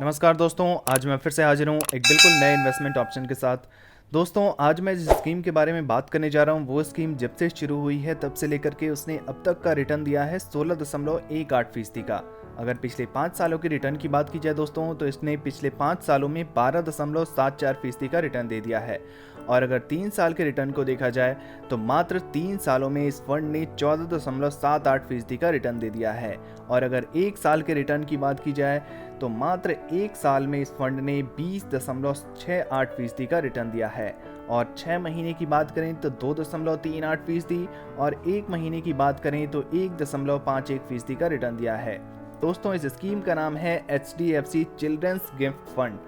नमस्कार दोस्तों, आज मैं फिर से हाजिर हूँ एक बिल्कुल नए इन्वेस्टमेंट ऑप्शन के साथ। दोस्तों, आज मैं जिस स्कीम के बारे में बात करने जा रहा हूँ वो स्कीम जब से शुरू हुई है तब से लेकर के उसने अब तक का रिटर्न दिया है 16.18% का। अगर पिछले 5 सालों के रिटर्न की बात की जाए दोस्तों, तो इसने पिछले 5 सालों में 12.74% का रिटर्न दे दिया है। और अगर 3 साल के रिटर्न को देखा जाए तो मात्र 3 सालों में इस फंड ने 14.78% का रिटर्न दे दिया है। और अगर 1 साल के रिटर्न की बात की जाए तो मात्र 1 साल में इस फंड ने 20.68% का रिटर्न दिया है। और 6 महीने की बात करें तो 2.38% और 1 महीने की बात करें तो 1.51% का रिटर्न दिया है। दोस्तों, इस स्कीम का नाम है HDFC चिल्ड्रंस गिफ्ट फंड।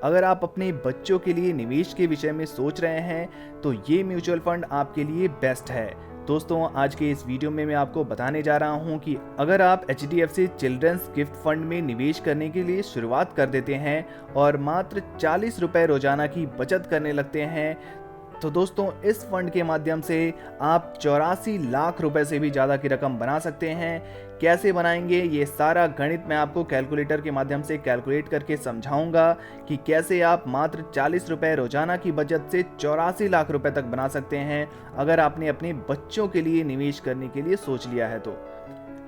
अगर आप अपने बच्चों के लिए निवेश के विषय में सोच रहे हैं तो ये म्यूचुअल फंड आपके लिए बेस्ट है। दोस्तों, आज के इस वीडियो में मैं आपको बताने जा रहा हूं कि अगर आप HDFC चिल्ड्रंस गिफ्ट फंड में निवेश करने के लिए शुरुआत कर देते हैं और मात्र 40 रुपए रोजाना की बचत करने लगते हैं, तो दोस्तों इस फंड के माध्यम से आप 84 लाख रुपए से भी ज़्यादा की रकम बना सकते हैं। कैसे बनाएंगे ये सारा गणित मैं आपको कैलकुलेटर के माध्यम से कैलकुलेट करके समझाऊंगा कि कैसे आप मात्र 40 रुपए रोजाना की बचत से 84 लाख रुपए तक बना सकते हैं अगर आपने अपने बच्चों के लिए निवेश करने के लिए सोच लिया है तो।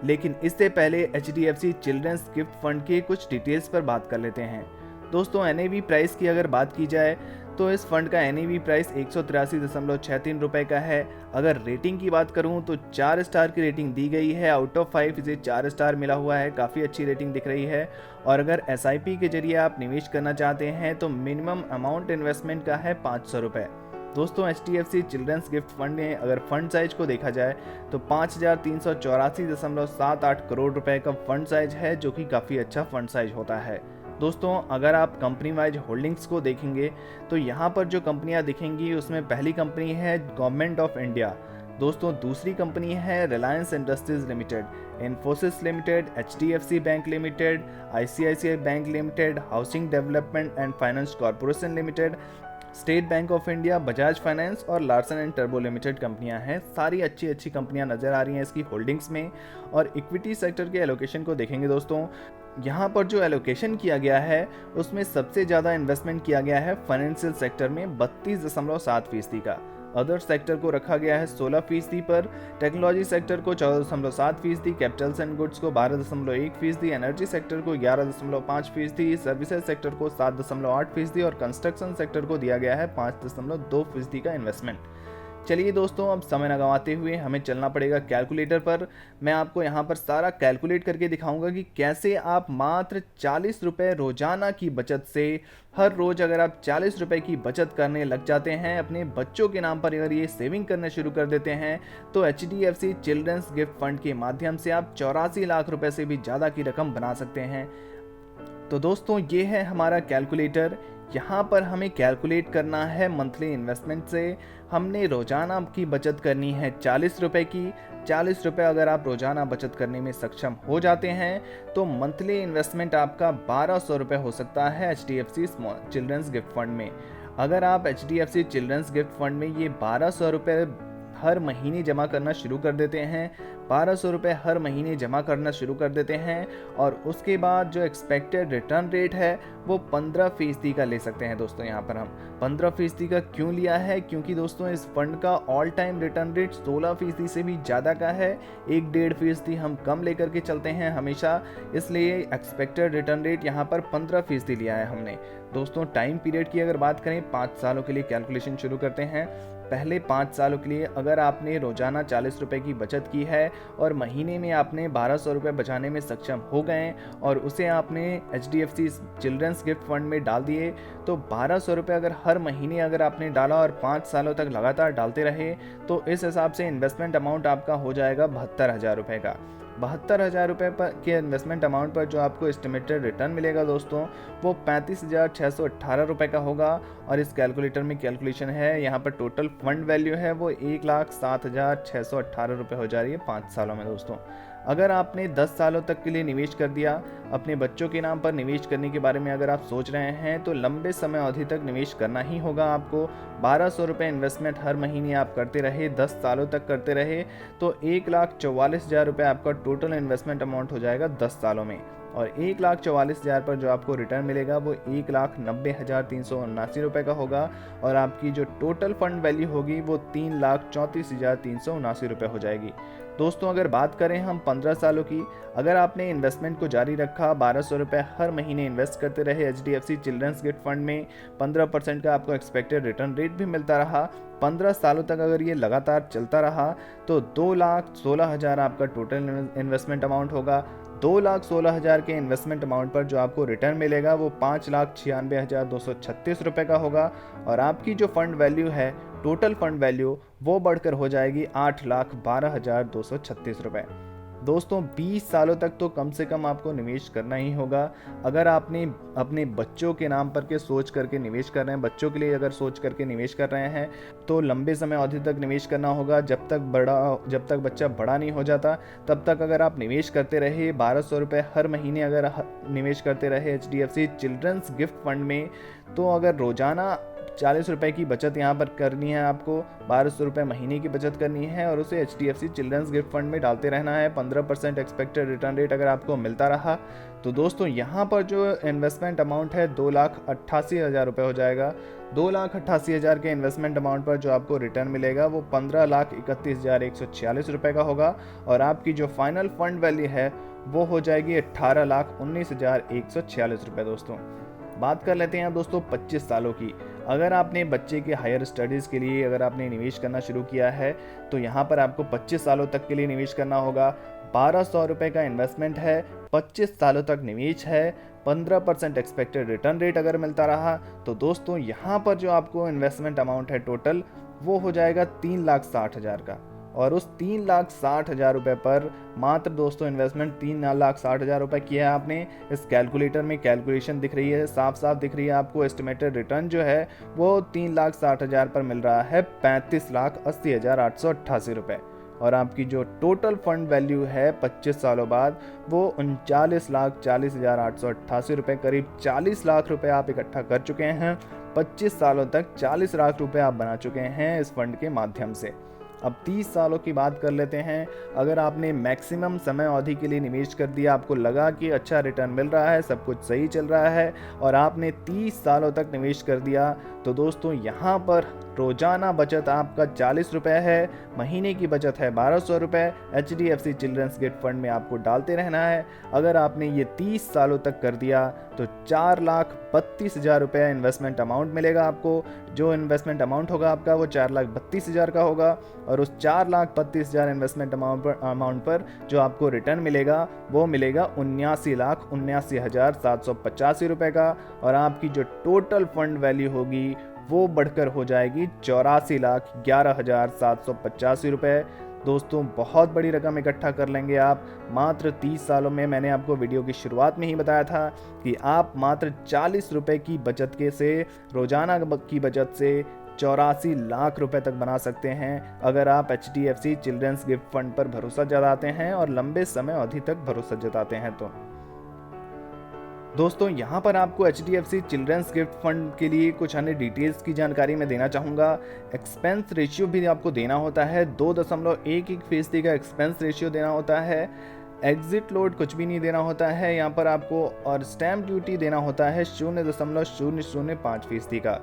लेकिन इससे पहले HDFC चिल्ड्रंस गिफ्ट फंड के कुछ डिटेल्स पर बात कर लेते हैं। दोस्तों, NAV प्राइस की अगर बात की जाए तो इस फंड का NAV प्राइस 183.63 रुपए का है। अगर रेटिंग की बात करूं तो 4 स्टार की रेटिंग दी गई है। आउट ऑफ 5 इसे 4 स्टार मिला हुआ है, काफ़ी अच्छी रेटिंग दिख रही है। और अगर SIP के जरिए आप निवेश करना चाहते हैं तो मिनिमम अमाउंट इन्वेस्टमेंट का है 500 रुपये। दोस्तों, HDFC चिल्ड्रंस गिफ्ट फंड में अगर फंड साइज को देखा जाए तो 5,384.78 करोड़ रुपए का फंड साइज है, जो कि काफ़ी अच्छा फंड साइज होता है। दोस्तों, अगर आप कंपनी वाइज होल्डिंग्स को देखेंगे तो यहाँ पर जो कंपनियाँ दिखेंगी उसमें पहली कंपनी है गवर्नमेंट ऑफ इंडिया। दोस्तों, दूसरी कंपनी है Reliance industries limited, Infosys limited, HDFC bank limited, ICICI bank limited, housing development and finance corporation limited, state bank of India, Bajaj finance और लार्सन एंड टर्बो लिमिटेड कंपनियां हैं। सारी अच्छी अच्छी कंपनियां नजर आ रही हैं इसकी होल्डिंग्स में। और इक्विटी सेक्टर के एलोकेशन को देखेंगे दोस्तों, यहाँ पर जो एलोकेशन किया गया है उसमें सबसे ज़्यादा इन्वेस्टमेंट किया गया है फाइनेंशियल सेक्टर में 32.7% का। अदर सेक्टर को रखा गया है 16% पर, टेक्नोलॉजी सेक्टर को 14.7%, कैपिटल्स एंड गुड्स को 12.1%, एनर्जी सेक्टर को 11.5%, सर्विसेज सेक्टर को 7.8% और कंस्ट्रक्शन सेक्टर को दिया गया है 5.2% का इन्वेस्टमेंट। चलिए दोस्तों, अब समय न गंवाते हुए हमें चलना पड़ेगा कैलकुलेटर पर। मैं आपको यहाँ पर सारा कैलकुलेट करके दिखाऊंगा कि कैसे आप मात्र 40 रुपये रोजाना की बचत से हर रोज अगर आप 40 रुपये की बचत करने लग जाते हैं, अपने बच्चों के नाम पर अगर ये सेविंग करना शुरू कर देते हैं, तो HDFC चिल्ड्रंस गिफ्ट फंड के माध्यम से आप 84 लाख रुपए से भी ज़्यादा की रकम बना सकते हैं। तो दोस्तों, ये है हमारा कैलकुलेटर। यहाँ पर हमें कैलकुलेट करना है मंथली इन्वेस्टमेंट से। हमने रोजाना की बचत करनी है 40 रुपये की। 40 रुपये अगर आप रोजाना बचत करने में सक्षम हो जाते हैं तो मंथली इन्वेस्टमेंट आपका 1200 रुपये हो सकता है HDFC चिल्ड्रंस गिफ्ट फंड में। अगर आप HDFC चिल्ड्रंस गिफ्ट फंड में ये 1200 रुपये हर महीने जमा करना शुरू कर देते हैं, 1200 रुपये हर महीने जमा करना शुरू कर देते हैं, और उसके बाद जो एक्सपेक्टेड रिटर्न रेट है वो 15% का ले सकते हैं। दोस्तों, यहाँ पर हम 15% का क्यों लिया है, क्योंकि दोस्तों इस फंड का ऑल टाइम रिटर्न रेट 16% से भी ज़्यादा का है। 1-1.5% हम कम लेकर के चलते हैं हमेशा, इसलिए एक्सपेक्टेड रिटर्न रेट यहाँ पर 15% लिया है हमने। दोस्तों, टाइम पीरियड की अगर बात करें, 5 सालों के लिए कैलकुलेशन शुरू करते हैं। पहले 5 सालों के लिए अगर आपने रोजाना 40 रुपये की बचत की है और महीने में आपने 1200 रुपये बचाने में सक्षम हो गए और उसे आपने HDFC चिल्ड्रंस गिफ्ट फंड में डाल दिए, तो 1200 रुपये अगर हर महीने अगर आपने डाला और 5 सालों तक लगातार डालते रहे, तो इस हिसाब से इन्वेस्टमेंट अमाउंट आपका हो जाएगा 72,000 रुपये का। 72,000 रुपये पर के इन्वेस्टमेंट अमाउंट पर जो आपको एस्टिमेटेड रिटर्न मिलेगा दोस्तों, वो 35,618 रुपये का होगा। और इस कैलकुलेटर में कैलकुलेशन है, यहाँ पर टोटल फंड वैल्यू है वो 1,07,618 रुपये हो जा रही है 5 सालों में। दोस्तों, अगर आपने 10 सालों तक के लिए निवेश कर दिया, अपने बच्चों के नाम पर निवेश करने के बारे में अगर आप सोच रहे हैं, तो लंबे समय अवधि तक निवेश करना ही होगा आपको। 1200 रुपये इन्वेस्टमेंट हर महीने आप करते रहे, 10 सालों तक करते रहे, तो 1,44,000 रुपये आपका टोटल इन्वेस्टमेंट अमाउंट हो जाएगा 10 सालों में। और 1,44,000 पर जो आपको रिटर्न मिलेगा वो 1,90,379 रुपये का होगा और आपकी जो टोटल फंड वैल्यू होगी वो 3,34,379 रुपये हो जाएगी। दोस्तों अगर बात करें हम 15 सालों की, अगर आपने इन्वेस्टमेंट को जारी रखा, 1,200 रुपये हर महीने इन्वेस्ट करते रहे HDFC चिल्ड्रंस गिफ्ट फंड में, 15% का आपको एक्सपेक्टेड रिटर्न रेट भी मिलता रहा, 15 सालों तक अगर ये लगातार चलता रहा तो 2,16,000 आपका टोटल इन्वेस्टमेंट अमाउंट होगा। 2,16,000 के इन्वेस्टमेंट अमाउंट पर जो आपको रिटर्न मिलेगा वो 5,96,236 रुपये का होगा और आपकी जो फंड वैल्यू है, टोटल फंड वैल्यू, वो बढ़कर हो जाएगी 8,12,236 रुपये। दोस्तों 20 सालों तक तो कम से कम आपको निवेश करना ही होगा। अगर आपने अपने बच्चों के नाम पर के सोच करके निवेश कर रहे हैं, बच्चों के लिए अगर सोच करके निवेश कर रहे हैं तो लंबे समय अवधि तक निवेश करना होगा। जब तक बच्चा बड़ा नहीं हो जाता तब तक अगर आप निवेश करते रहे, 1,200 रुपये हर महीने अगर निवेश करते रहे HDFC चिल्ड्रंस गिफ्ट फंड में, तो अगर रोजाना 40 रुपये की बचत यहाँ पर करनी है आपको, 1,200 रुपये महीने की बचत करनी है और उसे HDFC चिल्ड्रंस गिफ्ट फंड में डालते रहना है। 15% एक्सपेक्टेड रिटर्न रेट अगर आपको मिलता रहा तो दोस्तों यहाँ पर जो इन्वेस्टमेंट अमाउंट है 2,88,000 रुपये हो जाएगा। 2,88,000 के इन्वेस्टमेंट अमाउंट पर जो आपको रिटर्न मिलेगा वो 15,31,146 रुपये का होगा और आपकी जो फाइनल फंड वैल्यू है वो हो जाएगी 18,19,146 रुपये। दोस्तों बात कर लेते हैं दोस्तों 25 सालों की। अगर आपने बच्चे के हायर स्टडीज़ के लिए अगर आपने निवेश करना शुरू किया है तो यहाँ पर आपको 25 सालों तक के लिए निवेश करना होगा। 1,200 रुपये का इन्वेस्टमेंट है, 25 सालों तक निवेश है, 15% एक्सपेक्टेड रिटर्न रेट अगर मिलता रहा तो दोस्तों यहाँ पर जो आपको इन्वेस्टमेंट अमाउंट है टोटल वो हो जाएगा 3,60,000 का और उस 3,60,000 रुपये पर मात्र दोस्तों इन्वेस्टमेंट 3,60,000 रुपये किया है आपने। इस कैलकुलेटर में कैलकुलेशन दिख रही है, साफ साफ दिख रही है आपको। एस्टिमेटेड रिटर्न जो है वो 3,60,000 पर मिल रहा है 35,80,888 रुपये और आपकी जो टोटल फंड वैल्यू है 25 सालों बाद वो 39,40,888 रुपये, करीब 40 लाख रुपए आप इकट्ठा कर चुके हैं। 25 सालों तक 40 लाख रुपए आप बना चुके हैं इस फंड के माध्यम से। अब 30 सालों की बात कर लेते हैं। अगर आपने मैक्सिमम समय अवधि के लिए निवेश कर दिया, आपको लगा कि अच्छा रिटर्न मिल रहा है, सब कुछ सही चल रहा है और आपने 30 सालों तक निवेश कर दिया तो दोस्तों यहाँ पर रोजाना बचत आपका 40 रुपये है, महीने की बचत है 1,200 रुपये। HDFC चिल्ड्रंस गिफ्ट फंड में आपको डालते रहना है। अगर आपने ये 30 सालों तक कर दिया तो 4,32,000 रुपये इन्वेस्टमेंट अमाउंट मिलेगा आपको। जो इन्वेस्टमेंट अमाउंट होगा आपका वो 4,32,000 का होगा और उस 4,32,000 इन्वेस्टमेंट अमाउंट पर जो आपको रिटर्न मिलेगा वो मिलेगा 79,79,785 रुपये का और आपकी जो टोटल फंड वैल्यू होगी वो बढ़कर हो जाएगी 84,11,785 रुपये। दोस्तों बहुत बड़ी रकम इकट्ठा कर लेंगे आप मात्र 30 सालों में। मैंने आपको वीडियो की शुरुआत में ही बताया था कि आप मात्र 40 रुपये की बचत के से, रोजाना की बचत से 84 लाख रुपए तक बना सकते हैं अगर आप HDFC चिल्ड्रंस गिफ्ट फंड पर भरोसा जताते हैं और लंबे समय अवधि तक भरोसा जताते हैं। तो दोस्तों यहाँ पर आपको HDFC चिल्ड्रंस गिफ्ट फंड के लिए कुछ अन्य डिटेल्स की जानकारी मैं देना चाहूँगा। एक्सपेंस रेशियो भी आपको देना होता है, 2.11% का एक्सपेंस रेशियो देना होता है। एग्जिट लोड कुछ भी नहीं देना होता है यहाँ पर आपको और स्टैम्प ड्यूटी देना होता है 0.005% का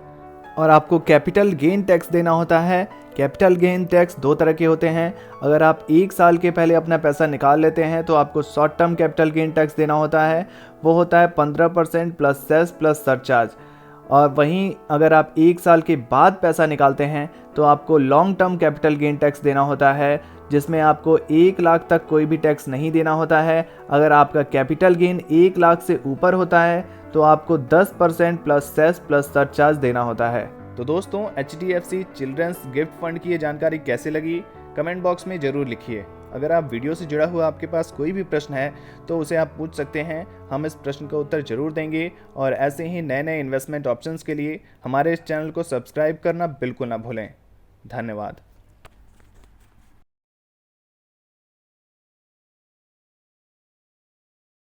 और आपको कैपिटल गेन टैक्स देना होता है। कैपिटल गेन टैक्स 2 तरह के होते हैं। अगर आप 1 साल के पहले अपना पैसा निकाल लेते हैं तो आपको short term capital gain tax देना होता है, वो होता है 15% प्लस सेस प्लस सरचार्ज। और वहीं अगर आप 1 साल के बाद पैसा निकालते हैं तो आपको long term capital gain tax देना होता है, जिसमें आपको 1 लाख तक कोई भी टैक्स नहीं देना होता है। अगर आपका कैपिटल गेन 1 लाख से ऊपर होता है तो आपको 10% प्लस सेस प्लस सरचार्ज देना होता है। तो दोस्तों HDFC चिल्ड्रंस गिफ्ट फंड की ये जानकारी कैसे लगी कमेंट बॉक्स में ज़रूर लिखिए। अगर आप वीडियो से जुड़ा हुआ आपके पास कोई भी प्रश्न है तो उसे आप पूछ सकते हैं, हम इस प्रश्न का उत्तर जरूर देंगे। और ऐसे ही नए नए इन्वेस्टमेंट ऑप्शंस के लिए हमारे इस चैनल को सब्सक्राइब करना बिल्कुल ना भूलें। धन्यवाद।